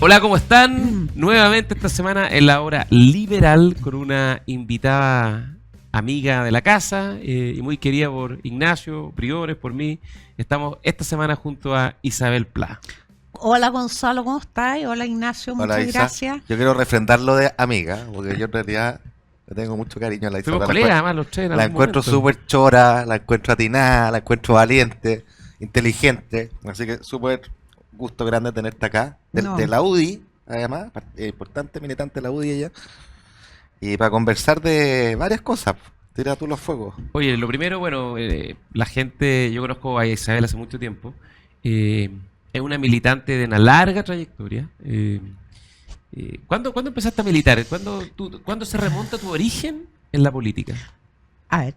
Hola, ¿cómo están? Nuevamente esta semana en la hora liberal con una invitada amiga de la casa y muy querida por Ignacio Briones, por mí. Estamos esta semana junto a Isabel Pla. Hola Gonzalo, ¿cómo estás? Hola Ignacio, Hola, muchas Isa. gracias. Yo quiero refrendarlo de amiga, porque yo en realidad le tengo mucho cariño a la Isa. Fuimos colegas, además, los tres en La algún encuentro momento. súper chora, la encuentro atinada, la encuentro valiente, inteligente. Así que súper gusto grande tenerte acá. No. De la UDI, además, importante militante de la UDI ella. Y para conversar de varias cosas. Tira tú los fuegos. Oye, lo primero, bueno, la gente, yo conozco a Isabel hace mucho tiempo. Es una militante de una larga trayectoria. ¿Cuándo empezaste a militar? ¿Cuándo se remonta tu origen en la política? A ver,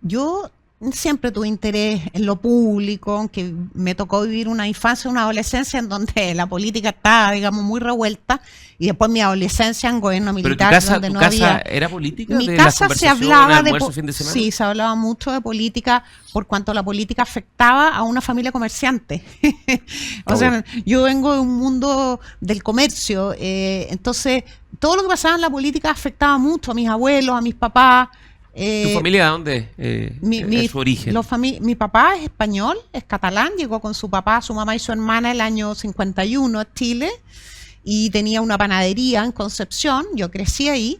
yo siempre tuve interés en lo público, aunque me tocó vivir una infancia, una adolescencia en donde la política estaba, digamos, muy revuelta, y después mi adolescencia en gobierno ¿Pero militar, donde tu no casa había... era política? Mi ¿De las casa se conversaciones, hablaba de... almuerzo, fin de semana? Sí, se hablaba mucho de política por cuanto la política afectaba a una familia comerciante. O sea, yo vengo de un mundo del comercio, entonces todo lo que pasaba en la política afectaba mucho a mis abuelos, a mis papás. ¿Tu familia de dónde es su origen? Mi papá es español, es catalán, llegó con su papá, su mamá y su hermana el año 51 a Chile y tenía una panadería en Concepción, yo crecí ahí,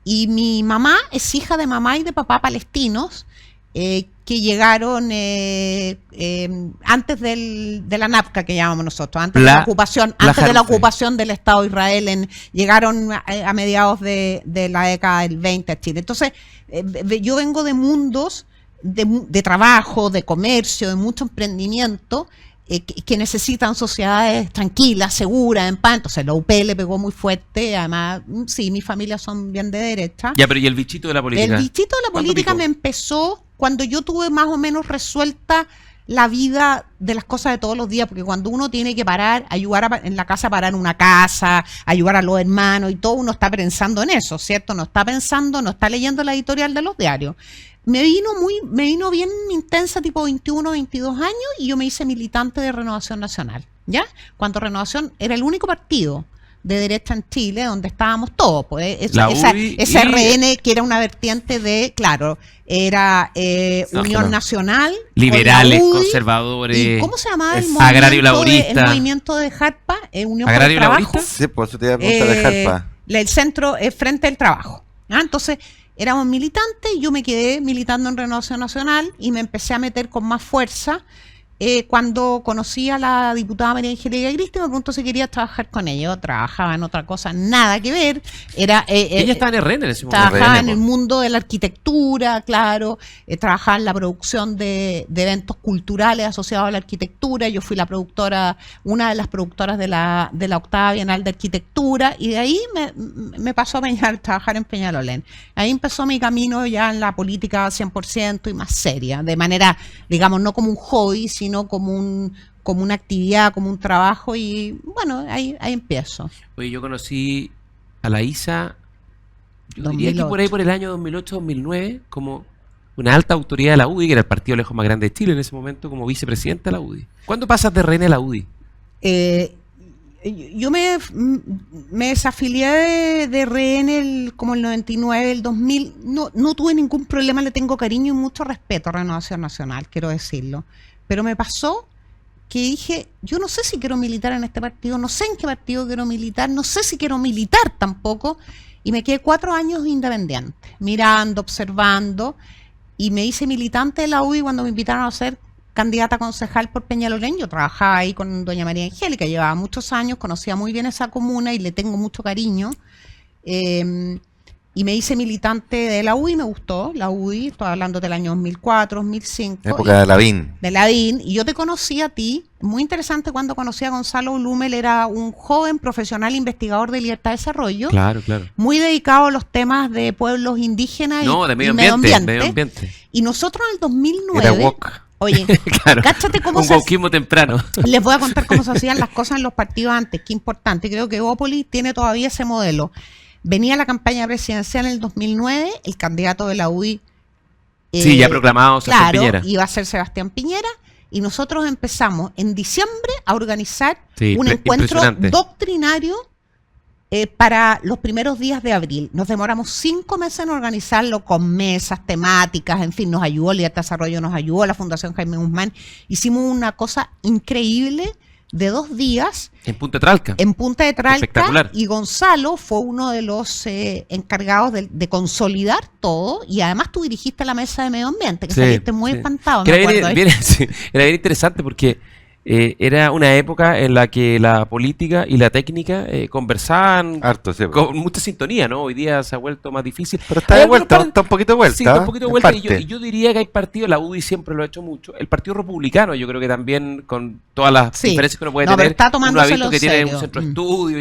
y mi mamá es hija de mamá y de papá palestinos que llegaron antes de la NAPCA, que llamamos nosotros, antes de la ocupación del Estado de Israel, llegaron a mediados de la década del 20 a Chile. Entonces, yo vengo de mundos de trabajo, de comercio, de mucho emprendimiento, que necesitan sociedades tranquilas, seguras, en paz. Entonces la UP le pegó muy fuerte. Además, sí, mi familia son bien de derecha. Ya, pero ¿y el bichito de la política? El bichito de la política me empezó cuando yo tuve más o menos resuelta la vida de las cosas de todos los días, porque cuando uno tiene que parar, ayudar en la casa a parar una casa, ayudar a los hermanos y todo, uno está pensando en eso, ¿cierto? No está leyendo la editorial de los diarios. Me vino bien intensa, tipo 21, 22 años, y yo me hice militante de Renovación Nacional, ¿ya? Cuando Renovación era el único partido de derecha en Chile donde estábamos todos, pues esa RN, que era una vertiente de, claro, era Unión Nacional, liberales, UDI, conservadores, ¿y cómo se llamaba el agrario laborista? El movimiento de JARPA, Unión ¿Agrario por el Trabajo? laborista? Sí, por eso te iba a preguntar de JARPA. El centro Frente del Trabajo. Entonces, éramos militantes, yo me quedé militando en Renovación Nacional y me empecé a meter con más fuerza cuando conocí a la diputada María Angélica Cristi. Me preguntó si quería trabajar con ella. Yo trabajaba en otra cosa, nada que ver. Ella estaba en RN en ese momento. Trabajaba en el mundo de la arquitectura, claro. Trabajaba en la producción de eventos culturales asociados a la arquitectura. Yo fui una de las productoras de la octava Bienal de Arquitectura, y de ahí me pasó a trabajar en Peñalolén. Ahí empezó mi camino ya en la política 100% y más seria, de manera, digamos, no como un hobby, sino como una actividad, como un trabajo, y bueno, ahí empiezo. Oye, yo conocí a la Isa, yo 2008. diría que por ahí por el año 2008-2009, como una alta autoridad de la UDI, que era el partido lejos más grande de Chile en ese momento, como vicepresidenta de la UDI. ¿Cuándo pasas de RN a la UDI? Yo me desafilié de RN como el 99, el 2000. No tuve ningún problema, le tengo cariño y mucho respeto a Renovación Nacional, quiero decirlo. Pero me pasó que dije, yo no sé si quiero militar en este partido, no sé en qué partido quiero militar, no sé si quiero militar tampoco, y me quedé 4 años independiente, mirando, observando, y me hice militante de la UDI cuando me invitaron a ser candidata a concejal por Peñalolén. Yo trabajaba ahí con doña María Angélica, llevaba muchos años, conocía muy bien esa comuna y le tengo mucho cariño. Y me hice militante de la UDI, me gustó la UDI, estoy hablando del año 2004, 2005. Época de Lavín. De Lavín, y yo te conocí a ti, muy interesante cuando conocí a Gonzalo Blumel, era un joven profesional investigador de libertad de desarrollo. Claro, claro. Muy dedicado a los temas de pueblos indígenas de medio ambiente. Y nosotros en el 2009... Era woke. Oye, claro, cáchate cómo un wokismo temprano. Les voy a contar cómo se hacían las cosas en los partidos antes, qué importante. Creo que Evópolis tiene todavía ese modelo. Venía la campaña presidencial en el 2009, el candidato de la UDI sí, ya proclamado Sebastián claro, Piñera. iba a ser Sebastián Piñera, y nosotros empezamos en diciembre a organizar Sí, un encuentro impresionante. doctrinario para los primeros días de abril. Nos demoramos 5 meses en organizarlo con mesas, temáticas, en fin, nos ayudó Libertad de Desarrollo, nos ayudó la Fundación Jaime Guzmán. Hicimos una cosa increíble de 2 días En Punta Tralca. en Punta de Tralca, Espectacular. y Gonzalo fue uno de los encargados de consolidar todo, y además tú dirigiste la mesa de medio ambiente, que Sí, saliste muy sí. espantado, Que me era acuerdo. bien, sí, era bien interesante porque era una época en la que la política y la técnica conversaban Harto, sí. con mucha sintonía, ¿no? Hoy día se ha vuelto más difícil. Pero está Hay de algunos vuelta, par- está un poquito de vuelta. Sí, está un poquito de en vuelta. Y parte. yo diría que hay partidos, la UDI siempre lo ha hecho mucho. El Partido Republicano, yo creo que también, con todas las Sí. diferencias que uno puede No, pero tener, está uno ha tomándoselo visto que en tiene serio. un centro de Mm. estudio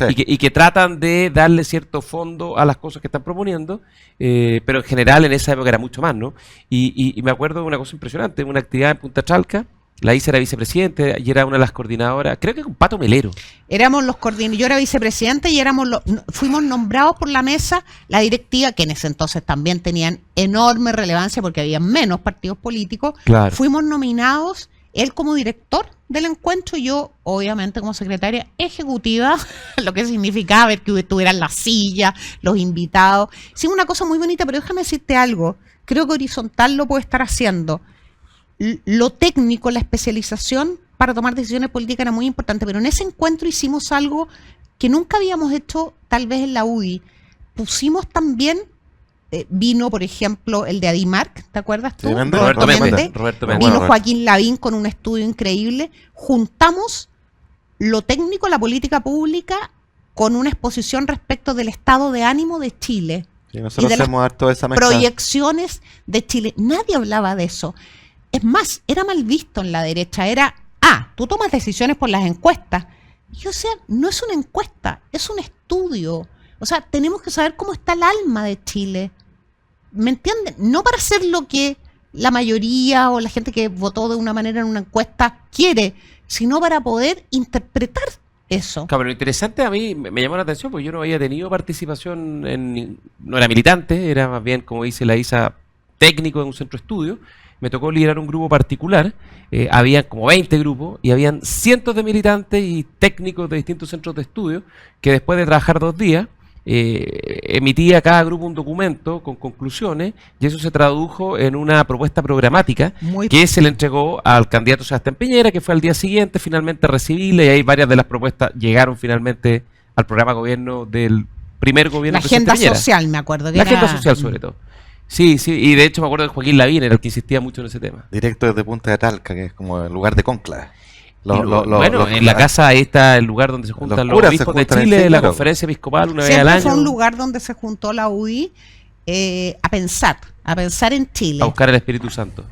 Sí. y que tratan de darle cierto fondo a las cosas que están proponiendo, pero en general en esa época era mucho más, ¿no? Y me acuerdo de una cosa impresionante, una actividad en Punta Chalca. La Isa era vicepresidente y era una de las coordinadoras, creo que con Pato Melero. Éramos los coordinadores, yo era vicepresidente y fuimos nombrados por la mesa, la directiva, que en ese entonces también tenían enorme relevancia porque había menos partidos políticos. Claro. Fuimos nominados, él como director del encuentro y yo, obviamente, como secretaria ejecutiva, lo que significaba ver que tuvieran la silla, los invitados. Sí, una cosa muy bonita, pero déjame decirte algo, creo que Horizontal lo puede estar haciendo. Lo técnico, la especialización para tomar decisiones políticas era muy importante, pero en ese encuentro hicimos algo que nunca habíamos hecho tal vez en la UDI. Pusimos también, vino por ejemplo el de Adimark, ¿te acuerdas tú? Sí, Méndez, Roberto Méndez. Méndez. Roberto Méndez. Vino Bueno, Joaquín Lavín con un estudio increíble. Juntamos lo técnico, la política pública, con una exposición respecto del estado de ánimo de Chile. Sí, nosotros y de las hacemos harto esa mezcla. Proyecciones de Chile. Nadie hablaba de eso. Es más, era mal visto en la derecha. Era, tú tomas decisiones por las encuestas. Y o sea, no es una encuesta, es un estudio. O sea, tenemos que saber cómo está el alma de Chile. ¿Me entienden? No para hacer lo que la mayoría o la gente que votó de una manera en una encuesta quiere, sino para poder interpretar eso. Claro, pero lo interesante a mí me llamó la atención porque yo no había tenido participación no era militante, era más bien, como dice la Isa, técnico en un centro de estudio. Me tocó liderar un grupo particular, había como 20 grupos y habían cientos de militantes y técnicos de distintos centros de estudio que después de trabajar 2 días emitía cada grupo un documento con conclusiones y eso se tradujo en una propuesta programática Muy que se le entregó al candidato Sebastián Piñera, que fue al día siguiente finalmente recibible, y ahí varias de las propuestas llegaron finalmente al programa de gobierno del primer gobierno la del presidente agenda Piñera. social, me acuerdo. Que La era- agenda social sobre todo. Sí, sí, y de hecho me acuerdo de Joaquín Lavín era el que insistía mucho en ese tema. Directo desde Punta de Talca, que es como el lugar de conclave. Bueno, en la casa ahí está el lugar donde se juntan los curas se obispos de juntan en Chile, sí, la claro. conferencia episcopal una vez al Siempre fue un año, lugar donde se juntó la UDI a pensar en Chile. a buscar el Espíritu Santo.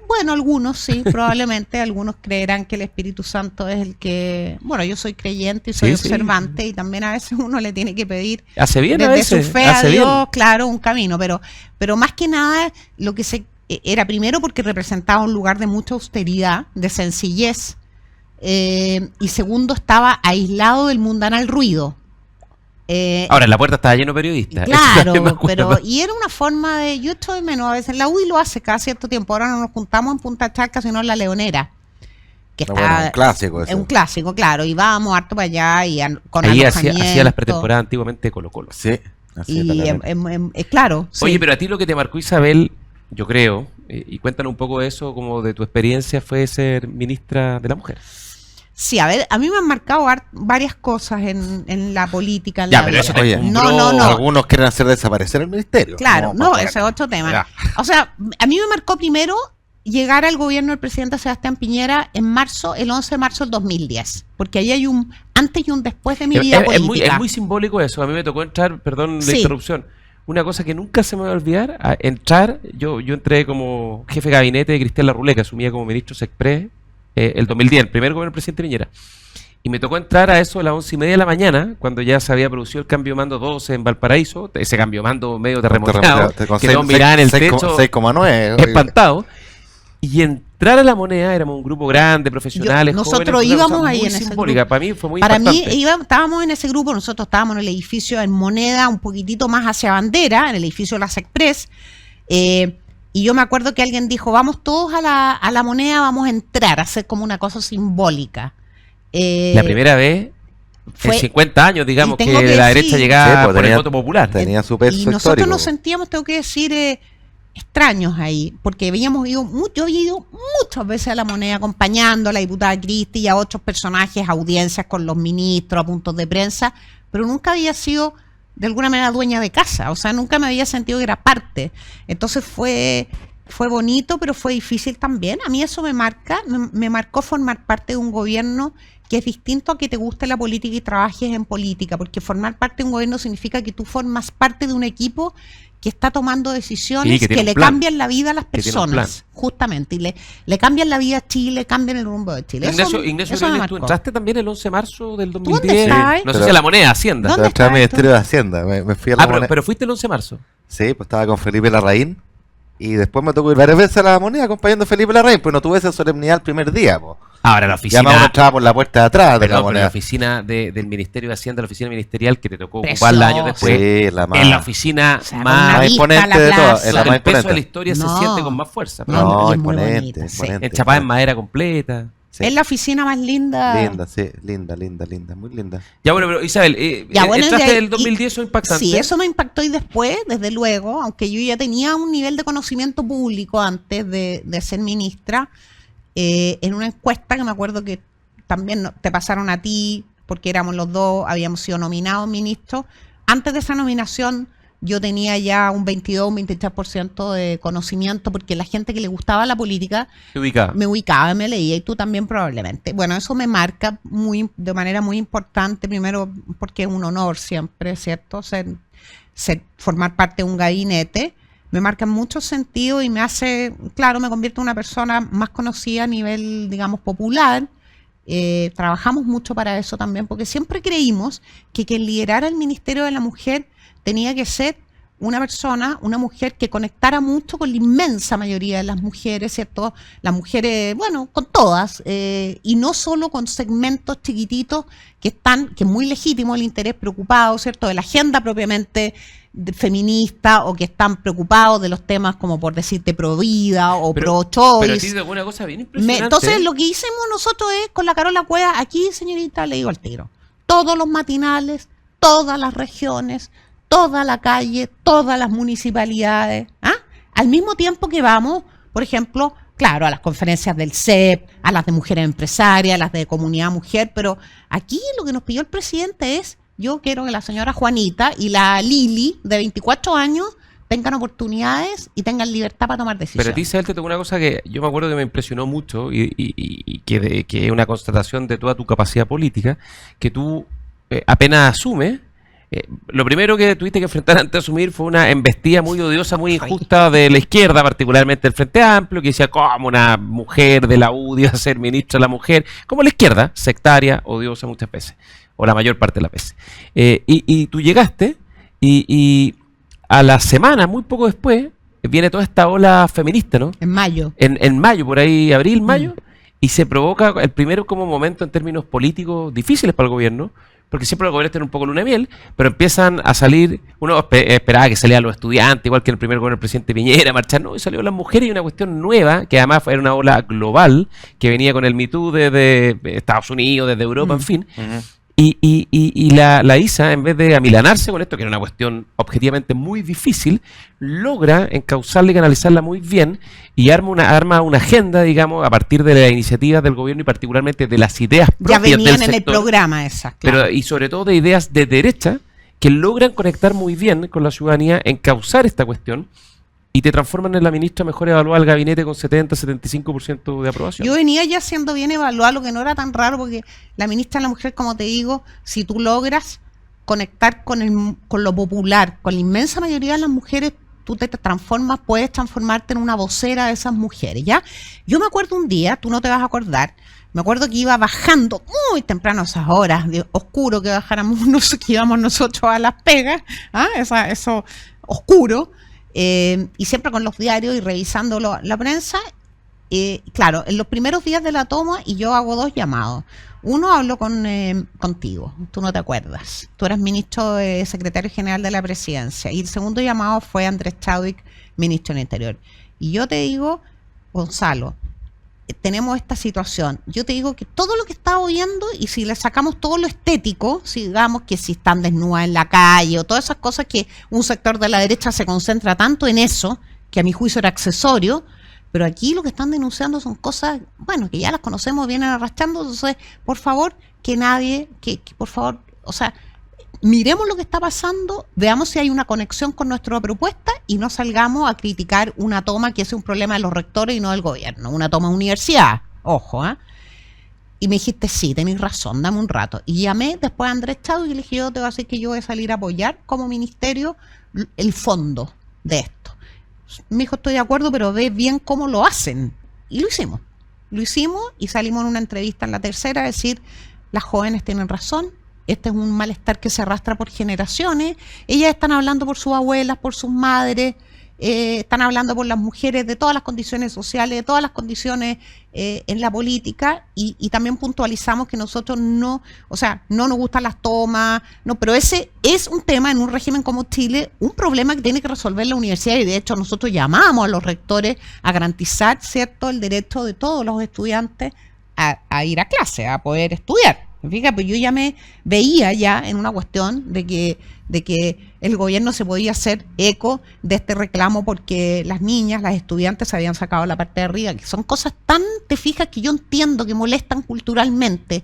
Bueno, algunos sí, probablemente algunos creerán que el Espíritu Santo es el que... Bueno, yo soy creyente y soy Sí, sí. observante y también a veces uno le tiene que pedir Hace bien a desde veces, su fe a hace Dios, bien. claro, un camino, pero más que nada lo que era primero porque representaba un lugar de mucha austeridad, de sencillez, y segundo estaba aislado del mundanal ruido. Ahora, en la puerta estaba lleno de periodistas. eso Claro, también me acuerdo. y era una forma de, yo echo de menos a veces, la UDI lo hace cada cierto tiempo, ahora no nos juntamos en Punta Charca, sino en La Leonera, que No, está, bueno, un clásico es eso. un clásico, claro, y vamos harto para allá y con Ahí alojamiento. hacía las pretemporadas antiguamente de Colo Colo. Sí, así Y totalmente. claro, sí. Oye, pero a ti lo que te marcó Isabel, yo creo, y cuéntanos un poco de eso, como de tu experiencia fue ser ministra de la mujer. Sí, a ver, a mí me han marcado varias cosas en la política. En Ya, la pero vida. eso te Oye, encumbró. no. Algunos quieren hacer desaparecer el ministerio. Claro, no, para- ese es otro tema. Ya. O sea, a mí me marcó primero llegar al gobierno del presidente Sebastián Piñera en marzo, el 11 de marzo del 2010, porque ahí hay un antes y un después de mi vida política. Es muy simbólico eso. A mí me tocó entrar, perdón la Sí. interrupción, una cosa que nunca se me va a olvidar, entrar, yo entré como jefe de gabinete de Cristian Larroulé, que asumía como ministro Sexpress el 2010, el primer gobierno del presidente Piñera. Y me tocó entrar a eso a las 11:30 de la mañana, cuando ya se había producido el cambio de mando 12 en Valparaíso, ese cambio de mando medio terremoteado, que no miraba en el techo 6,9. espantado. Y entrar a La Moneda, éramos un grupo grande, profesionales, Nosotros jóvenes, una íbamos cosa ahí muy en ese simbólica. grupo. Para mí fue muy Para mí, impactante. estábamos en ese grupo, nosotros estábamos en el edificio en Moneda, un poquitito más hacia Bandera, en el edificio de la Sexpress, y Y yo me acuerdo que alguien dijo, vamos todos a la moneda, vamos a entrar, a hacer como una cosa simbólica. La primera vez fue- en 50 años, digamos, y que tengo que la decir- derecha llegaba Sí, pues, por el tenía- voto popular. Tenía su peso Y nosotros histórico. nos sentíamos, tengo que decir, extraños ahí, porque habíamos ido, yo había ido muchas veces a la moneda acompañando a la diputada Cristi y a otros personajes, audiencias con los ministros, a puntos de prensa, pero nunca había sido de alguna manera dueña de casa, o sea, nunca me había sentido que era parte. Entonces fue bonito, pero fue difícil también. A mí eso me marcó formar parte de un gobierno que es distinto a que te guste la política y trabajes en política, porque formar parte de un gobierno significa que tú formas parte de un equipo que está tomando decisiones Sí, que tiene que un le plan. cambian la vida a las Que tiene un personas, justamente, y le cambian la vida a Chile, cambian el rumbo de Chile. Ignacio eso me Briones, tú marcó. entraste también el 11 de marzo del dónde 2010. estabas? No sé Pero- si a la moneda, Hacienda. ¿Dónde Estaba en el estabas tú? Ministerio de Hacienda. Me fui a la moneda. Pero fuiste el 11 de marzo. Sí, pues estaba con Felipe Larraín. Y después me tocó ir varias veces a la moneda acompañando a Felipe Larraín, pues no tuve esa solemnidad el primer día, pues. Ahora la Ya oficina. más uno entraba por la puerta de atrás de Perdón, la pero la moneda. oficina del Ministerio de Hacienda, la oficina ministerial que te tocó Preciosa. ocuparla años después. Sí, la más. Es la oficina O sea, con más. una más vista imponente a la de todas, plaza. es la el más peso de la imponente. historia se No. siente con más fuerza. No, No, y es muy imponente, bonita, sí. imponente. Enchapada en madera completa. Sí. Es la oficina más linda. Linda, sí, linda, muy linda. Ya bueno, pero Isabel, Ya, bueno, entraste y de- del 2010, eso impactante. Sí, eso me impactó y después, desde luego, aunque yo ya tenía un nivel de conocimiento público antes de ser ministra, en una encuesta que me acuerdo que también te pasaron a ti, porque éramos los dos, habíamos sido nominados ministros. Antes de esa nominación yo tenía ya un 22, un 23% de conocimiento, porque la gente que le gustaba la política Te ubicaba. me ubicaba, me leía, y tú también probablemente. Bueno, eso me marca de manera muy importante, primero porque es un honor siempre, ¿cierto? Formar parte de un gabinete, me marca en muchos sentidos y me hace, claro, me convierte en una persona más conocida a nivel, digamos, popular. Trabajamos mucho para eso también, porque siempre creímos que quien liderara el Ministerio de la Mujer tenía que ser una persona, una mujer que conectara mucho con la inmensa mayoría de las mujeres, ¿cierto? Las mujeres, bueno, con todas, y no solo con segmentos chiquititos que es muy legítimo el interés preocupado, ¿cierto? De la agenda propiamente feminista, o que están preocupados de los temas como, por decirte, pro vida o Pero a pro-choice. ti te tocó una cosa bien impresionante. Entonces, lo que hicimos nosotros es, con la Carola Cueva, aquí, señorita, le digo al tiro, todos los matinales, todas las regiones, toda la calle, todas las municipalidades, al mismo tiempo que vamos, por ejemplo, claro, a las conferencias del CEP, a las de mujeres empresarias, a las de comunidad mujer, pero aquí lo que nos pidió el presidente es, yo quiero que la señora Juanita y la Lili, de 24 años, tengan oportunidades y tengan libertad para tomar decisiones. Pero a ti, Isabel, te tocó una cosa que yo me acuerdo que me impresionó mucho y que es una constatación de toda tu capacidad política, que tú apenas asumes. Lo primero que tuviste que enfrentar antes de asumir fue una embestida muy odiosa, muy injusta de la izquierda, particularmente del Frente Amplio, que decía, ¿cómo una mujer de la UDI a ser ministra de la mujer? Como la izquierda, sectaria, odiosa muchas veces, o la mayor parte de las veces. Y tú llegaste y a la semana, muy poco después, viene toda esta ola feminista, ¿no? En mayo. En mayo, por ahí, abril, mayo, y se provoca el primero como momento en términos políticos difíciles para el gobierno, porque siempre los gobiernos tienen un poco luna de miel, pero empiezan a salir, uno esperaba que salieran los estudiantes, igual que en el primer gobierno del presidente Piñera, marchar, no, y salieron las mujeres, y una cuestión nueva, que además era una ola global, que venía con el Me Too desde Estados Unidos, desde Europa, en fin. Y la ISA, en vez de amilanarse con esto, que era una cuestión objetivamente muy difícil, logra encauzarla y canalizarla muy bien y arma una agenda, digamos, a partir de las iniciativas del gobierno y particularmente de las ideas Ya propias venían del en el sector, programa esas, claro. pero y sobre todo de ideas de derecha que logran conectar muy bien con la ciudadanía, encauzar esta cuestión y te transforman en la ministra mejor evaluada del gabinete con 70-75% de aprobación. Yo venía ya siendo bien evaluada, lo que no era tan raro, porque la ministra de la Mujer, como te digo, si tú logras conectar con lo popular, con la inmensa mayoría de las mujeres, tú te transformas, puedes transformarte en una vocera de esas mujeres, ¿ya? Yo me acuerdo un día, tú no te vas a acordar, me acuerdo que iba bajando muy temprano, esas horas de oscuro que que íbamos nosotros a las pegas, eso oscuro, y siempre con los diarios y revisando la prensa. Claro, en los primeros días de la toma, y yo hago dos llamados. Uno, hablo contigo, tú no te acuerdas. Tú eras ministro secretario general de la presidencia. Y el segundo llamado fue Andrés Chadwick, ministro del Interior. Y yo te digo, Gonzalo, tenemos esta situación. Yo te digo que todo lo que está oyendo, y si le sacamos todo lo estético, si digamos que si están desnudas en la calle o todas esas cosas que un sector de la derecha se concentra tanto en eso, que a mi juicio era accesorio, pero aquí lo que están denunciando son cosas, bueno, que ya las conocemos, vienen arrastrando. Entonces, por favor, que nadie, que por favor, o sea, miremos lo que está pasando, veamos si hay una conexión con nuestra propuesta y no salgamos a criticar una toma que es un problema de los rectores y no del gobierno, una toma de universidad, ojo, ¿eh? Y me dijiste, sí, tenéis razón, dame un rato. Y llamé después a Andrés Chau y le dije, yo te voy a decir que yo voy a salir a apoyar como ministerio el fondo de esto. Me dijo, estoy de acuerdo, pero ve bien cómo lo hacen. Y lo hicimos. Lo hicimos y salimos en una entrevista en La Tercera a decir, las jóvenes tienen razón, este es un malestar que se arrastra por generaciones, ellas están hablando por sus abuelas, por sus madres, están hablando por las mujeres de todas las condiciones sociales, de todas las condiciones en la política, y también puntualizamos que nosotros no, o sea, no nos gustan las tomas, no, pero ese es un tema en un régimen como Chile, un problema que tiene que resolver la universidad, y de hecho nosotros llamamos a los rectores a garantizar, ¿cierto?, el derecho de todos los estudiantes a ir a clase, a poder estudiar. Fíjate, pues yo ya me veía ya en una cuestión de que el gobierno se podía hacer eco de este reclamo porque las niñas, las estudiantes se habían sacado la parte de arriba, que son cosas tan, te fijas, que yo entiendo que molestan culturalmente,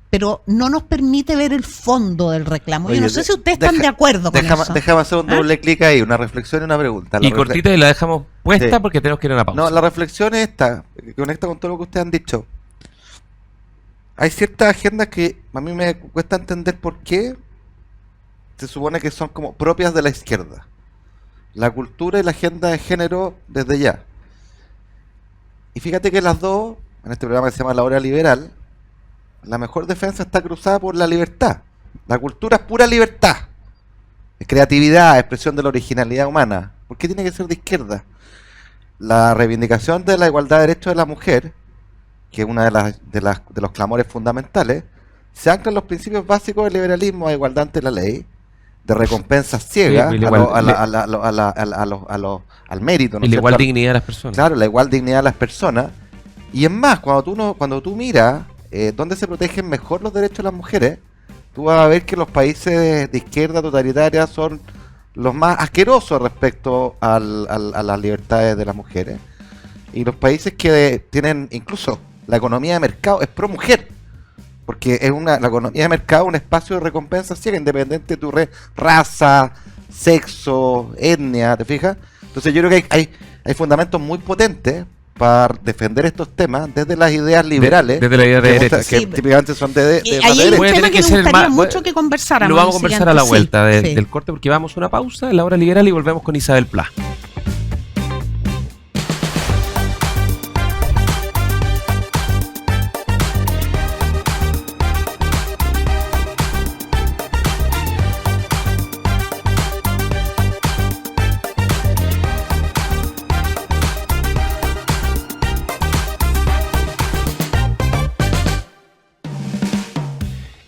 pero no nos permite ver el fondo del reclamo. Yo no sé si ustedes están de acuerdo con eso. Déjame hacer un doble clic ahí, una reflexión y una pregunta. Y cortita y la dejamos puesta, sí, porque tenemos que ir a una pausa. No, la reflexión es esta, que conecta con todo lo que ustedes han dicho. Hay ciertas agendas que a mí me cuesta entender por qué se supone que son como propias de la izquierda. La cultura y la agenda de género desde ya. Y fíjate que las dos, en este programa que se llama La Hora Liberal, la mejor defensa está cruzada por la libertad. La cultura es pura libertad. Es creatividad, expresión de la originalidad humana. ¿Por qué tiene que ser de izquierda? La reivindicación de la igualdad de derechos de la mujer, que es una de los clamores fundamentales, se ancla en los principios básicos del liberalismo, de igualdad ante la ley, de recompensas ciegas al mérito, ¿no? Y la igual dignidad de las personas. Claro, la igual dignidad de las personas. Y es más, cuando tú miras dónde se protegen mejor los derechos de las mujeres, tú vas a ver que los países de izquierda totalitaria son los más asquerosos respecto a las libertades de las mujeres. Y los países que tienen incluso la economía de mercado es pro mujer, porque es la economía de mercado un espacio de recompensa ciega, independiente de tu raza, sexo, etnia, ¿te fijas? Entonces yo creo que hay fundamentos muy potentes para defender estos temas desde las ideas liberales, desde la idea de derecha, que sí, típicamente son de ahí hay un Puede tema tener que que me ser gustaría más- mucho que conversáramos. Lo vamos a en el conversar a la siguiente, vuelta sí. del corte, porque vamos a una pausa en La Hora Liberal y volvemos con Isabel Pla.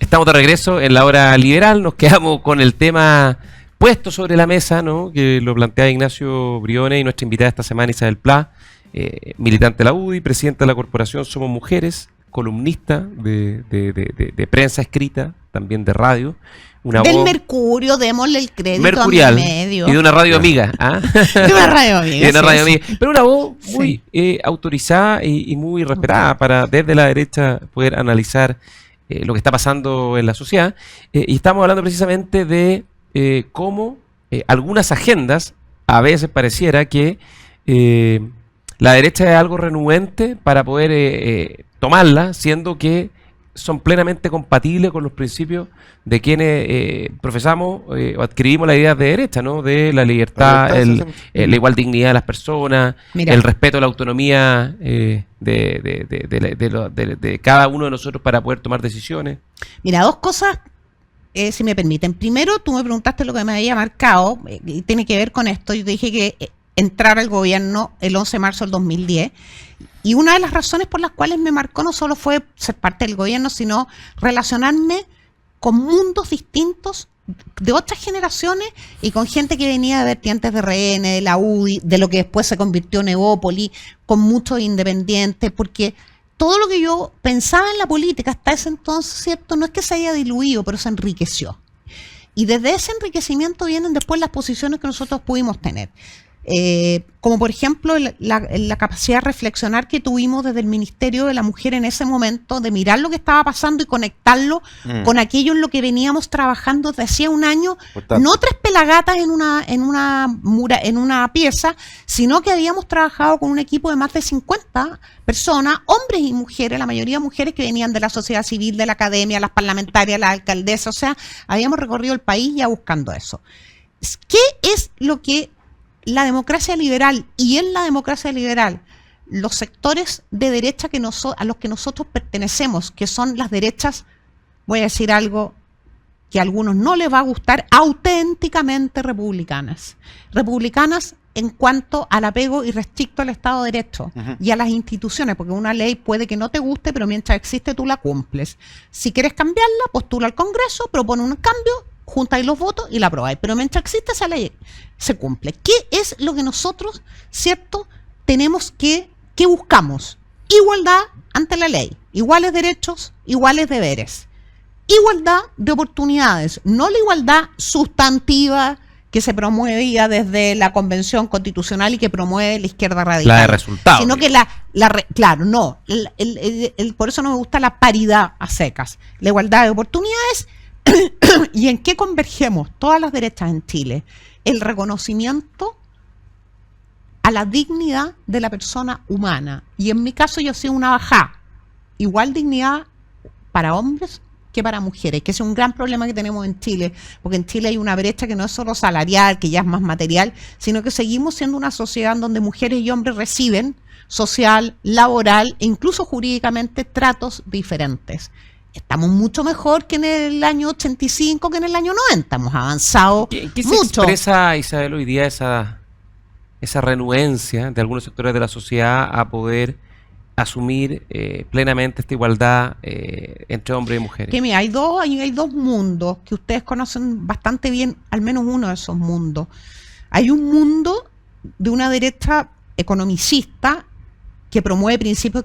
Estamos de regreso en La Hora Liberal, nos quedamos con el tema puesto sobre la mesa, ¿no?, que lo plantea Ignacio Briones y nuestra invitada esta semana, Isabel Pla, militante de la UDI, presidenta de la corporación Somos Mujeres, columnista de prensa escrita, también de radio. Una Del voz Mercurio, démosle el crédito mercurial a mi medio. y de una radio amiga. ¿Ah? De una radio amiga, Y de una sí, radio sí. amiga. Pero una voz muy autorizada y muy respetada para desde la derecha poder analizar lo que está pasando en la sociedad. Y estamos hablando precisamente de cómo algunas agendas, a veces pareciera que la derecha es algo renuente para poder tomarla, siendo que son plenamente compatibles con los principios de quienes profesamos o adquirimos la idea de derecha, ¿no? De la libertad, la igual dignidad de las personas, Mira. el respeto a la autonomía de cada uno de nosotros para poder tomar decisiones. Mira, dos cosas, si me permiten. Primero, tú me preguntaste lo que me había marcado, y tiene que ver con esto. Yo te dije que entrar al gobierno el 11 de marzo del 2010, y una de las razones por las cuales me marcó no solo fue ser parte del gobierno, sino relacionarme con mundos distintos de otras generaciones y con gente que venía de vertientes de RN, de la UDI, de lo que después se convirtió en Evópoli, con muchos independientes, porque todo lo que yo pensaba en la política hasta ese entonces, ¿cierto? No es que se haya diluido, pero se enriqueció. Y desde ese enriquecimiento vienen después las posiciones que nosotros pudimos tener. Como por ejemplo la capacidad de reflexionar que tuvimos desde el Ministerio de la Mujer en ese momento, de mirar lo que estaba pasando y conectarlo con aquello en lo que veníamos trabajando desde hacía un año, no tres pelagatas en una pieza, sino que habíamos trabajado con un equipo de más de 50 personas, hombres y mujeres, la mayoría mujeres que venían de la sociedad civil, de la academia, las parlamentarias, las alcaldesas, o sea, habíamos recorrido el país ya buscando eso. ¿Qué es lo que la democracia liberal, y en la democracia liberal, los sectores de derecha a los que nosotros pertenecemos, que son las derechas, voy a decir algo que a algunos no les va a gustar, auténticamente republicanas? Republicanas en cuanto al apego irrestricto al Estado de Derecho y a las instituciones, porque una ley puede que no te guste, pero mientras existe tú la cumples. Si quieres cambiarla, postula al Congreso, propone un cambio, juntáis los votos y la aprobáis. Pero mientras existe esa ley, se cumple. ¿Qué es lo que nosotros, cierto, tenemos que buscamos? Igualdad ante la ley, iguales derechos, iguales deberes. Igualdad de oportunidades, no la igualdad sustantiva que se promovía desde la Convención Constitucional y que promueve la izquierda radical. La de resultados. Sino que claro, no. Por eso no me gusta la paridad a secas. La igualdad de oportunidades. ¿Y en qué convergemos todas las derechas en Chile? El reconocimiento a la dignidad de la persona humana. Y en mi caso yo soy una bajá. Igual dignidad para hombres que para mujeres, que es un gran problema que tenemos en Chile, porque en Chile hay una brecha que no es solo salarial, que ya es más material, sino que seguimos siendo una sociedad en donde mujeres y hombres reciben social, laboral e incluso jurídicamente tratos diferentes. Estamos mucho mejor que en el año 85, que en el año 90. Hemos avanzado ¿Qué se mucho. expresa, Isabel, hoy día esa renuencia de algunos sectores de la sociedad a poder asumir plenamente esta igualdad entre hombres y mujeres? Que mira, hay dos mundos que ustedes conocen bastante bien, al menos uno de esos mundos. Hay un mundo de una derecha economicista que promueve principios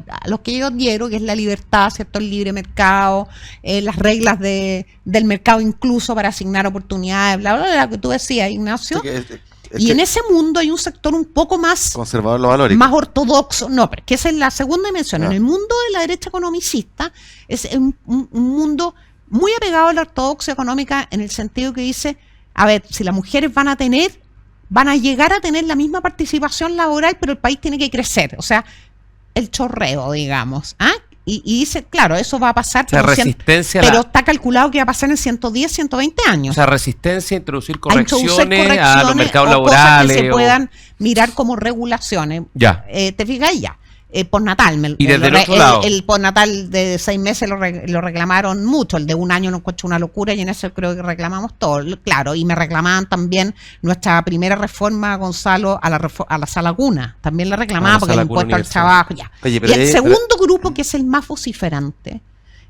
a los que yo adhiero, que es la libertad, ¿cierto? El libre mercado, las reglas del mercado incluso para asignar oportunidades, bla, bla, bla, que tú decías, Ignacio. Y en ese mundo hay un sector un poco más conservador, lo valórico, más ortodoxo, no, pero que esa es la segunda dimensión. No. En el mundo de la derecha economicista es un mundo muy apegado a la ortodoxia económica, en el sentido que dice, a ver, si las mujeres van a llegar a tener la misma participación laboral, pero el país tiene que crecer, o sea, el chorreo, digamos, ¿ah? Y dice, claro, eso va a pasar, o sea, resistencia pero está calculado que va a pasar en 110, 120 años. O sea, resistencia a introducir A introducir correcciones a los mercados o cosas laborales. que se puedan mirar como regulaciones. Ya. ¿Te fijas? Ya. Postnatal. Y desde el otro lado. El postnatal de 6 meses lo reclamaron mucho. El de un año lo encuentro una locura y en eso creo que reclamamos todo. Claro, y me reclamaban también nuestra primera reforma, Gonzalo, a la Sala Cuna. También la reclamaban porque el impuesto al trabajo. Ya. Oye, Y el segundo grupo, que es el más vociferante,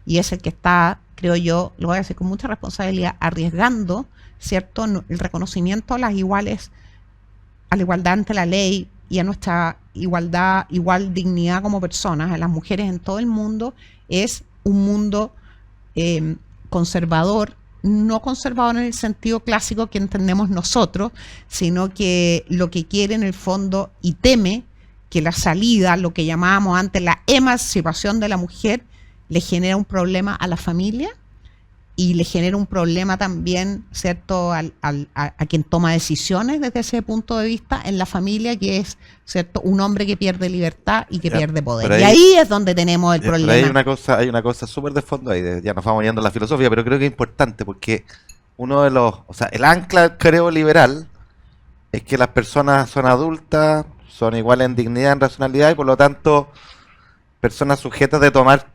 y es el que está, creo yo, lo voy a decir con mucha responsabilidad, arriesgando, ¿cierto?, el reconocimiento a la igualdad ante la ley y a nuestra igual dignidad como personas, a las mujeres en todo el mundo, es un mundo conservador, no conservador en el sentido clásico que entendemos nosotros, sino que lo que quiere en el fondo y teme que la salida, lo que llamábamos antes la emancipación de la mujer, le genera un problema a la familia y le genera un problema también, ¿cierto?, a quien toma decisiones desde ese punto de vista en la familia, que es, ¿cierto?, un hombre que pierde libertad y que pierde poder. Y ahí es donde tenemos el problema. Pero hay una cosa súper de fondo ahí, ya nos vamos yendo a la filosofía, pero creo que es importante porque uno de los, o sea, el ancla, creo, liberal es que las personas son adultas, son iguales en dignidad, en racionalidad y por lo tanto personas sujetas de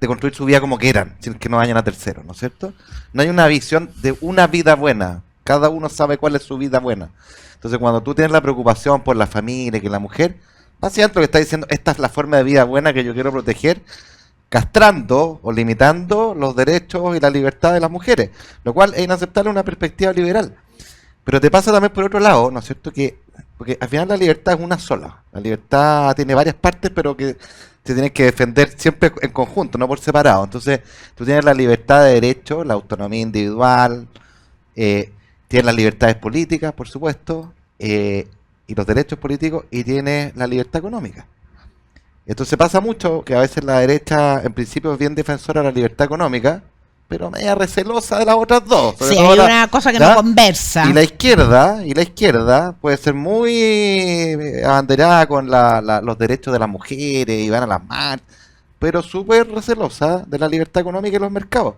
construir su vida como quieran, sin que no vayan a terceros, ¿no es cierto? No hay una visión de una vida buena, cada uno sabe cuál es su vida buena. Entonces cuando tú tienes la preocupación por la familia, que la mujer, básicamente lo que está diciendo, esta es la forma de vida buena que yo quiero proteger, castrando o limitando los derechos y la libertad de las mujeres, lo cual es inaceptable en una perspectiva liberal. Pero te pasa también por otro lado, ¿no es cierto? Porque al final la libertad es una sola. La libertad tiene varias partes, pero que se tienen que defender siempre en conjunto, no por separado. Entonces, tú tienes la libertad de derecho, la autonomía individual, tienes las libertades políticas, por supuesto, y los derechos políticos, y tienes la libertad económica. Entonces pasa mucho que a veces la derecha, en principio, es bien defensora de la libertad económica, pero media recelosa de las otras dos. Sí, hay una cosa que no conversa. Y la izquierda puede ser muy abanderada con los derechos de las mujeres y van a las marchas, pero súper recelosa de la libertad económica y los mercados.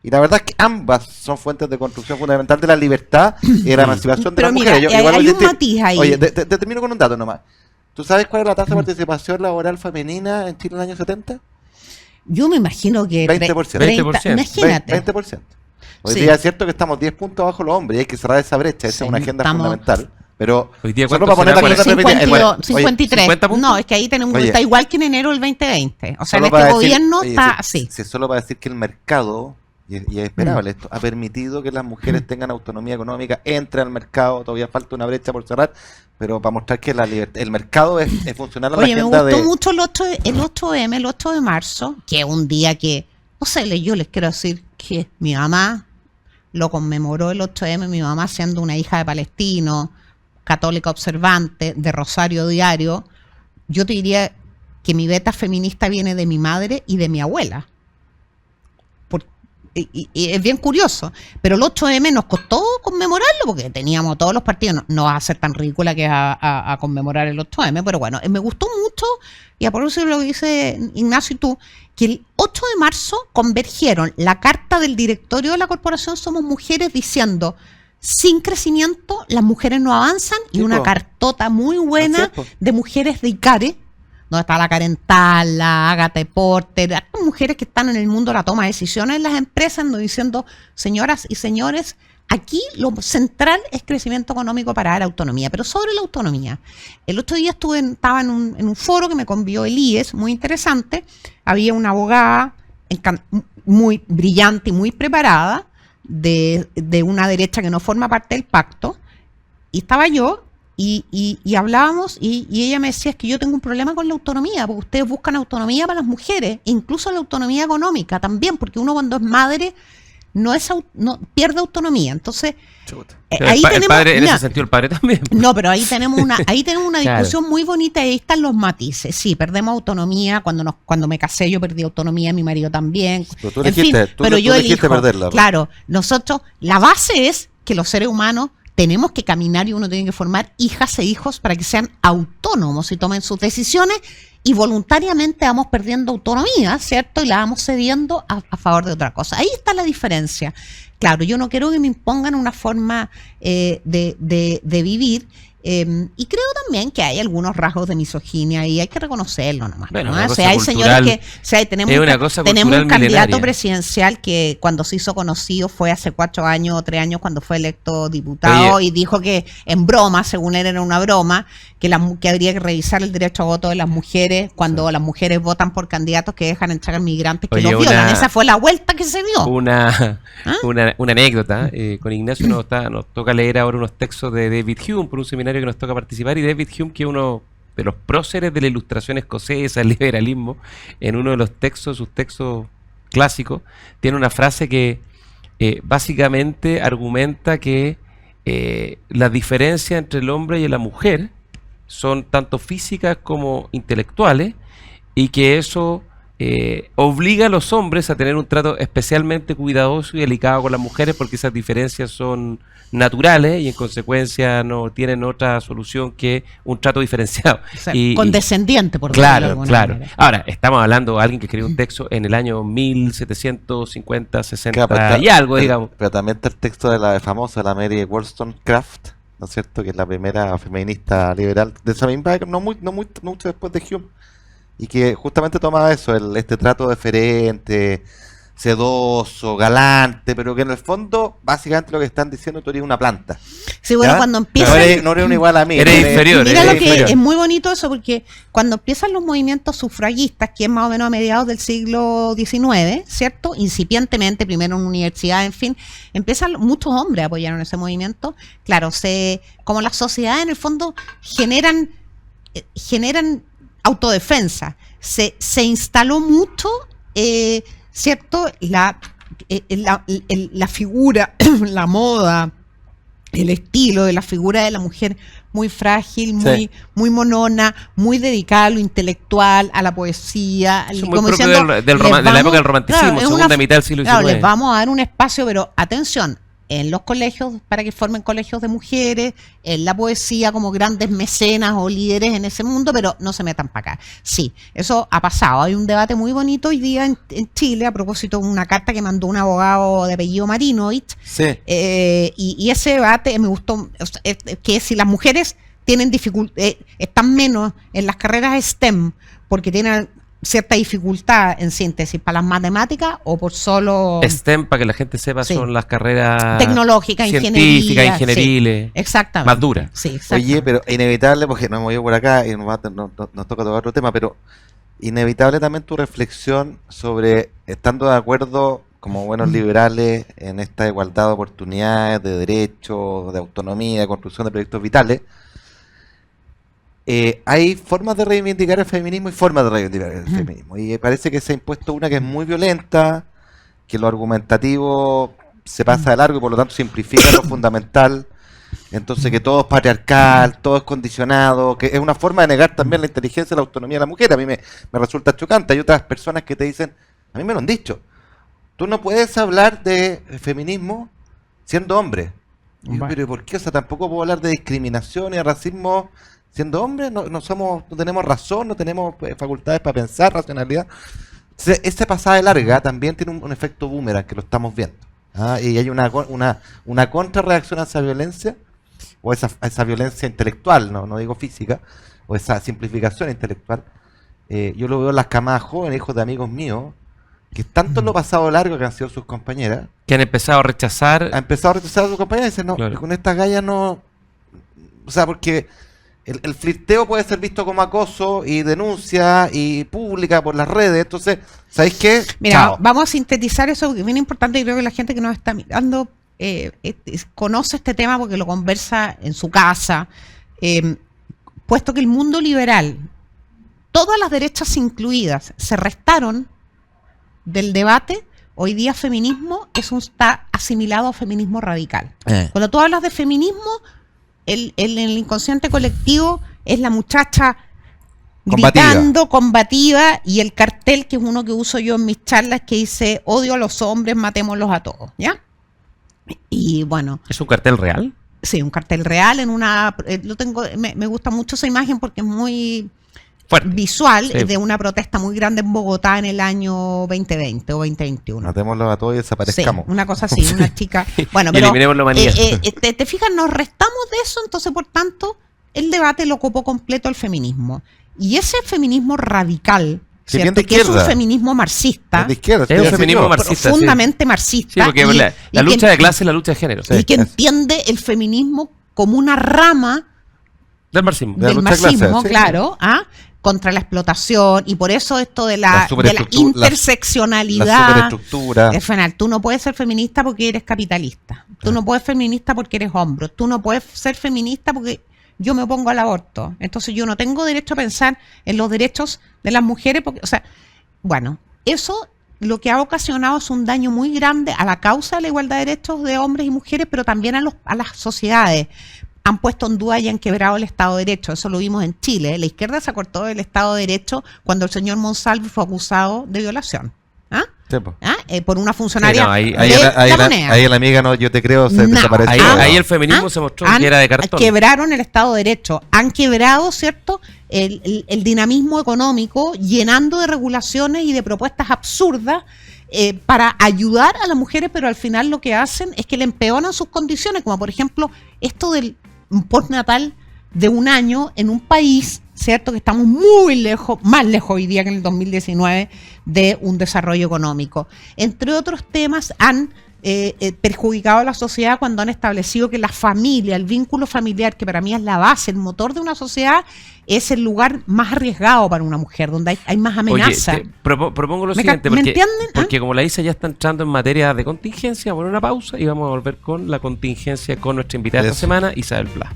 Y la verdad es que ambas son fuentes de construcción fundamental de la libertad y de la emancipación de las mujeres. Hay un matiz ahí. Oye, te termino con un dato nomás. ¿Tú sabes cuál es la tasa de participación laboral femenina en Chile en el año 70? Yo me imagino que 20%. 20%. Imagínate. 20%. Hoy Sí. día es cierto que estamos 10 puntos abajo los hombres y hay que cerrar esa brecha. Esa Sí, es una agenda estamos- fundamental. Pero Hoy día, solo ¿cuánto para poner la será? cosa perspectiva, 52, oye, 53. 50 puntos. No, es que ahí tenemos, Oye. está igual que en enero del 2020. O sea, en solo este para decir- gobierno oye, está si- así. si solo para decir que el mercado, y es esperable esto, ha permitido que las mujeres tengan autonomía económica, entren al mercado, todavía falta una brecha por cerrar, pero para mostrar que el mercado es funcional a la Oye, me agenda gustó de... mucho el 8M, el 8 de marzo, que es un día que, no sé, yo les quiero decir que mi mamá lo conmemoró el 8M, mi mamá siendo una hija de palestino, católica observante, de Rosario Diario. Yo te diría que mi beta feminista viene de mi madre y de mi abuela. Y es bien curioso, pero el 8M nos costó conmemorarlo porque teníamos todos los partidos, no va a ser tan ridícula que a conmemorar el 8M, pero bueno, me gustó mucho, y a por eso lo que dice Ignacio y tú, que el 8 de marzo convergieron la carta del directorio de la corporación Somos Mujeres diciendo: sin crecimiento las mujeres no avanzan, y Sí, una po. cartota muy buena Así es, po. de mujeres de ICARE, donde está la Karen Tala, Agatha Porter, estas mujeres que están en el mundo de la toma de decisiones en las empresas, diciendo: señoras y señores, aquí lo central es crecimiento económico para dar autonomía. Pero sobre la autonomía, el otro día estaba en un foro que me convió el IES, muy interesante. Había una abogada muy brillante y muy preparada de una derecha que no forma parte del pacto, y estaba yo. Y hablábamos y ella me decía: es que yo tengo un problema con la autonomía, porque ustedes buscan autonomía para las mujeres, incluso la autonomía económica también, porque uno cuando es madre no pierde autonomía. Entonces, Chuta. Pero ahí el tenemos, padre, en mira, ese sentido, el padre también. no, pero ahí tenemos una Claro. discusión muy bonita, y ahí están los matices. Sí, perdemos autonomía. Cuando me casé yo perdí autonomía, mi marido también. Pero tú En fin, elegiste, tú pero yo elegiste elijo. perderla. Claro, nosotros, la base es que los seres humanos tenemos que caminar, y uno tiene que formar hijas e hijos para que sean autónomos y tomen sus decisiones, y voluntariamente vamos perdiendo autonomía, ¿cierto? Y la vamos cediendo a favor de otra cosa. Ahí está la diferencia. Claro, yo no quiero que me impongan una forma de vivir, y creo también que hay algunos rasgos de misoginia y hay que reconocerlo nomás. Bueno, ¿no? una O cosa sea, hay señores cultural, que tenemos, es una cosa tenemos un cultural candidato milenaria. presidencial que cuando se hizo conocido fue hace 4 años o 3 años, cuando fue electo diputado. Oye. Y dijo que en broma, según él era una broma, que habría que revisar el derecho a voto de las mujeres cuando las mujeres votan por candidatos que dejan entrar a migrantes que Oye, los violan. una- Esa fue la vuelta que se dio. Una ¿Ah? una anécdota. Con Ignacio nos toca leer ahora unos textos de David Hume por un seminario que nos toca participar. Y David Hume, que es uno de los próceres de la ilustración escocesa, el liberalismo, en uno de los textos, sus textos clásicos, tiene una frase que básicamente argumenta que las diferencias entre el hombre y la mujer son tanto físicas como intelectuales, y que eso obliga a los hombres a tener un trato especialmente cuidadoso y delicado con las mujeres, porque esas diferencias son naturales y en consecuencia no tienen otra solución que un trato diferenciado. O sea, Y- condescendiente, por decirlo de Claro, alguna claro. manera. Ahora, estamos hablando de alguien que escribió un texto en el año 1750, 60 Claro, pero y algo, digamos. Pero también está el texto de la famosa, la Mary Wollstonecraft, ¿no es cierto? Que es la primera feminista liberal de esa misma época, no mucho después de Hume, y que justamente toma eso, este trato deferente, sedoso, galante, pero que en el fondo, básicamente lo que están diciendo, tú eres una planta. Sí, bueno, ¿Ya? cuando No empiezan... eres, no eres un igual a mí. Eres no inferior, Mira eres lo que inferior. es muy bonito eso, porque cuando empiezan los movimientos sufragistas, que es más o menos a mediados del siglo XIX, ¿cierto? Incipientemente, primero en universidad, en fin, empiezan muchos hombres apoyaron ese movimiento. Claro, como las sociedades en el fondo generan autodefensa. Se instaló mucho, ¿cierto? La figura, la moda, el estilo de la figura de la mujer muy frágil, muy monona, muy dedicada a lo intelectual, a la poesía. Es muy propio de la época del romanticismo, claro, segunda mitad del siglo XIX. Claro, les vamos a dar un espacio, pero atención, en los colegios, para que formen colegios de mujeres, en la poesía como grandes mecenas o líderes en ese mundo, pero no se metan para acá. Sí, eso ha pasado. Hay un debate muy bonito hoy día en Chile a propósito de una carta que mandó un abogado de apellido Marinovich. Sí. Y ese debate me gustó, o sea, que si las mujeres tienen están menos en las carreras STEM porque tienen cierta dificultad en síntesis para las matemáticas o por solo STEM, para que la gente sepa, Sí. son las carreras tecnológicas, científicas, ingeniería, ingenieriles, sí, exactamente. más duras. Sí, exactamente. Oye, pero inevitable, porque nos hemos ido por acá y nos toca tocar otro tema, pero inevitable también tu reflexión sobre, estando de acuerdo como buenos liberales en esta igualdad de oportunidades, de derechos, de autonomía, de construcción de proyectos vitales. Hay formas de reivindicar el feminismo y formas de reivindicar el feminismo. Y parece que se ha impuesto una que es muy violenta, que lo argumentativo se pasa de largo y por lo tanto simplifica lo fundamental. Entonces que todo es patriarcal, todo es condicionado, que es una forma de negar también la inteligencia y la autonomía de la mujer. A mí me resulta chocante. Hay otras personas que te dicen, a mí me lo han dicho, tú no puedes hablar de feminismo siendo hombre. Y yo, pero ¿por qué? O sea, tampoco puedo hablar de discriminación y de racismo siendo hombre. No tenemos razón, no tenemos facultades para pensar, racionalidad. Entonces, ese pasada de larga también tiene un efecto boomerang que lo estamos viendo. Y hay una contrarreacción a esa violencia, o a esa violencia intelectual, no digo física, o esa simplificación intelectual. Yo lo veo en las camadas jóvenes, hijos de amigos míos, que tanto en lo pasado largo que han sido sus compañeras, Que han empezado a rechazar. ha empezado a rechazar a sus compañeras y dicen, no, Claro. con estas gallas no. O sea, porque el flirteo puede ser visto como acoso y denuncia y pública por las redes. Entonces, ¿sabéis qué? Mira, Chao. vamos a sintetizar eso porque es bien importante y creo que la gente que nos está mirando conoce este tema porque lo conversa en su casa, puesto que el mundo liberal, todas las derechas incluidas, se restaron del debate. Hoy día feminismo está asimilado a feminismo radical. Cuando tú hablas de feminismo, en el inconsciente colectivo es la muchacha Combativa. gritando, combativa, y el cartel, que es uno que uso yo en mis charlas, que dice odio a los hombres, matémoslos a todos, ¿ya? Y bueno, ¿Es un cartel real? sí, un cartel real en una lo tengo, me gusta mucho esa imagen porque es muy Fuerte. visual, Sí. de una protesta muy grande en Bogotá en el año 2020 o 2021. Matémoslo a todos y Sí, desaparezcamos. una cosa así, una chica. Bueno, Y pero eliminemos la manía. te fijas, nos restamos de eso, entonces por tanto el debate lo ocupó completo el feminismo. Y ese feminismo radical, Sí, bien ¿cierto? de Que es un izquierda. feminismo marxista, Es de izquierda, Es estoy un diciendo feminismo yo. marxista. profundamente Sí, marxista. porque y- la y lucha que- de clase es la lucha de género. y que eso. entiende el feminismo como una rama Del marxismo. De la del lucha de clase, marxismo, sí. claro, contra la explotación, y por eso esto de la superestructura, la interseccionalidad. superestructura. Es final, tú no puedes ser feminista porque eres capitalista. Tú no puedes ser feminista porque eres hombre. Tú no puedes ser feminista porque yo me opongo al aborto. Entonces yo no tengo derecho a pensar en los derechos de las mujeres porque, o sea, bueno, eso lo que ha ocasionado es un daño muy grande a la causa de la igualdad de derechos de hombres y mujeres, pero también a las sociedades. Han puesto en duda y han quebrado el Estado de Derecho. Eso lo vimos en Chile. La izquierda se acordó del Estado de Derecho cuando el señor Monsalve fue acusado de violación. Sí, po. Por una funcionaria Sí, no, ahí- de Ahí, la moneda. ahí la amiga, no, yo te creo, se No. desapareció. Ahí el feminismo se mostró que era de cartón. Quebraron el Estado de Derecho, han quebrado, ¿cierto?, el dinamismo económico, llenando de regulaciones y de propuestas absurdas para ayudar a las mujeres, pero al final lo que hacen es que le empeoran sus condiciones, como por ejemplo esto del postnatal de 1 año en un país, ¿cierto?, que estamos muy lejos, más lejos hoy día que en el 2019, de un desarrollo económico. Entre otros temas, han perjudicado a la sociedad cuando han establecido que la familia, el vínculo familiar, que para mí es la base, el motor de una sociedad, es el lugar más arriesgado para una mujer, donde hay más amenaza. Oye, propongo lo ¿Me siguiente, ¿me porque, entienden? porque como la Isa ya está entrando en materia de contingencia, bueno, una pausa y vamos a volver con la contingencia con nuestra invitada esta semana, Isabel Pla.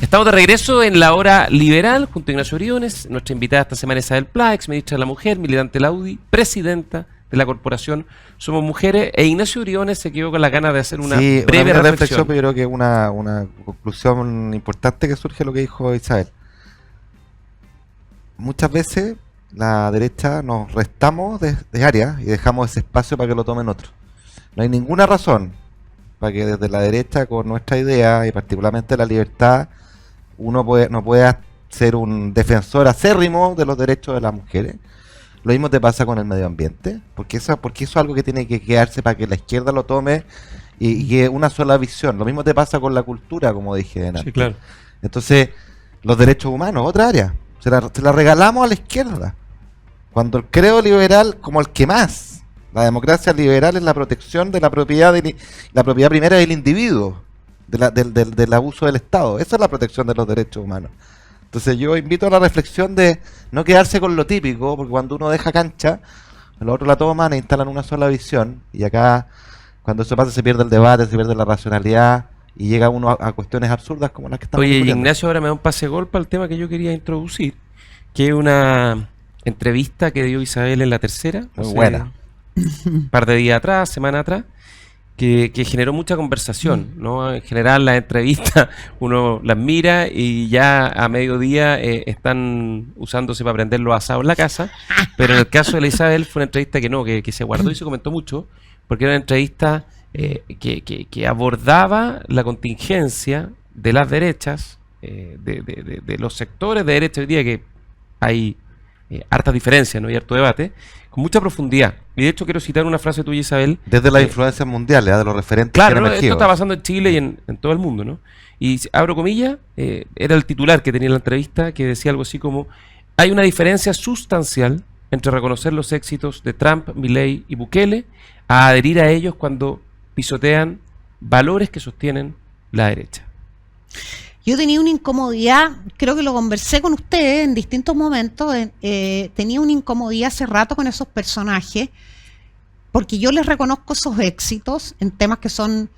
Estamos de regreso en la hora liberal junto a Ignacio Briones. Nuestra invitada esta semana es Isabel Pla, ex ministra de la Mujer, militante de la UDI, presidenta de la corporación Somos Mujeres. E Ignacio Briones se quedó con la ganas de hacer una breve reflexión. Pero yo creo que una conclusión importante que surge de lo que dijo Isabel. Muchas veces la derecha nos restamos de áreas y dejamos ese espacio para que lo tomen otros. No hay ninguna razón para que desde la derecha, con nuestra idea y particularmente la libertad, uno no pueda ser un defensor acérrimo de los derechos de las mujeres. Lo mismo te pasa con el medio ambiente, porque eso es algo que tiene que quedarse para que la izquierda lo tome y es una sola visión. Lo mismo te pasa con la cultura, como dije antes. Sí, claro. Entonces, los derechos humanos, otra área, se la regalamos a la izquierda. Cuando el credo liberal, como el que más, la democracia liberal es la protección de la propiedad la propiedad primera del individuo, del abuso del Estado. Esa es la protección de los derechos humanos. Entonces yo invito a la reflexión de no quedarse con lo típico, porque cuando uno deja cancha, los otros la toman e instalan una sola visión, y acá, cuando eso pasa, se pierde el debate, se pierde la racionalidad, y llega uno a cuestiones absurdas como las que estamos Oye, discutiendo. Ignacio ahora me da un pase gol para el tema que yo quería introducir, que es una entrevista que dio Isabel en La Tercera. Muy buena. Un par de días atrás, semana atrás, que generó mucha conversación, ¿no? En general las entrevistas uno las mira y ya a mediodía están usándose para prender los asados en la casa, pero en el caso de la Isabel fue una entrevista que se guardó y se comentó mucho, porque era una entrevista que abordaba la contingencia de las derechas, de los sectores de derecha hoy día, que hay hartas diferencias, ¿no? Y harto debate, con mucha profundidad. Y de hecho quiero citar una frase tuya, Isabel. Desde las influencias mundiales, de los referentes claro, que han ¿no? emergido. Esto está pasando en Chile y en todo el mundo, ¿no? Y abro comillas, era el titular que tenía la entrevista, que decía algo así como: hay una diferencia sustancial entre reconocer los éxitos de Trump, Milei y Bukele, a adherir a ellos cuando pisotean valores que sostienen la derecha. Yo tenía una incomodidad, creo que lo conversé con ustedes en distintos momentos, tenía una incomodidad hace rato con esos personajes, porque yo les reconozco esos éxitos en temas que son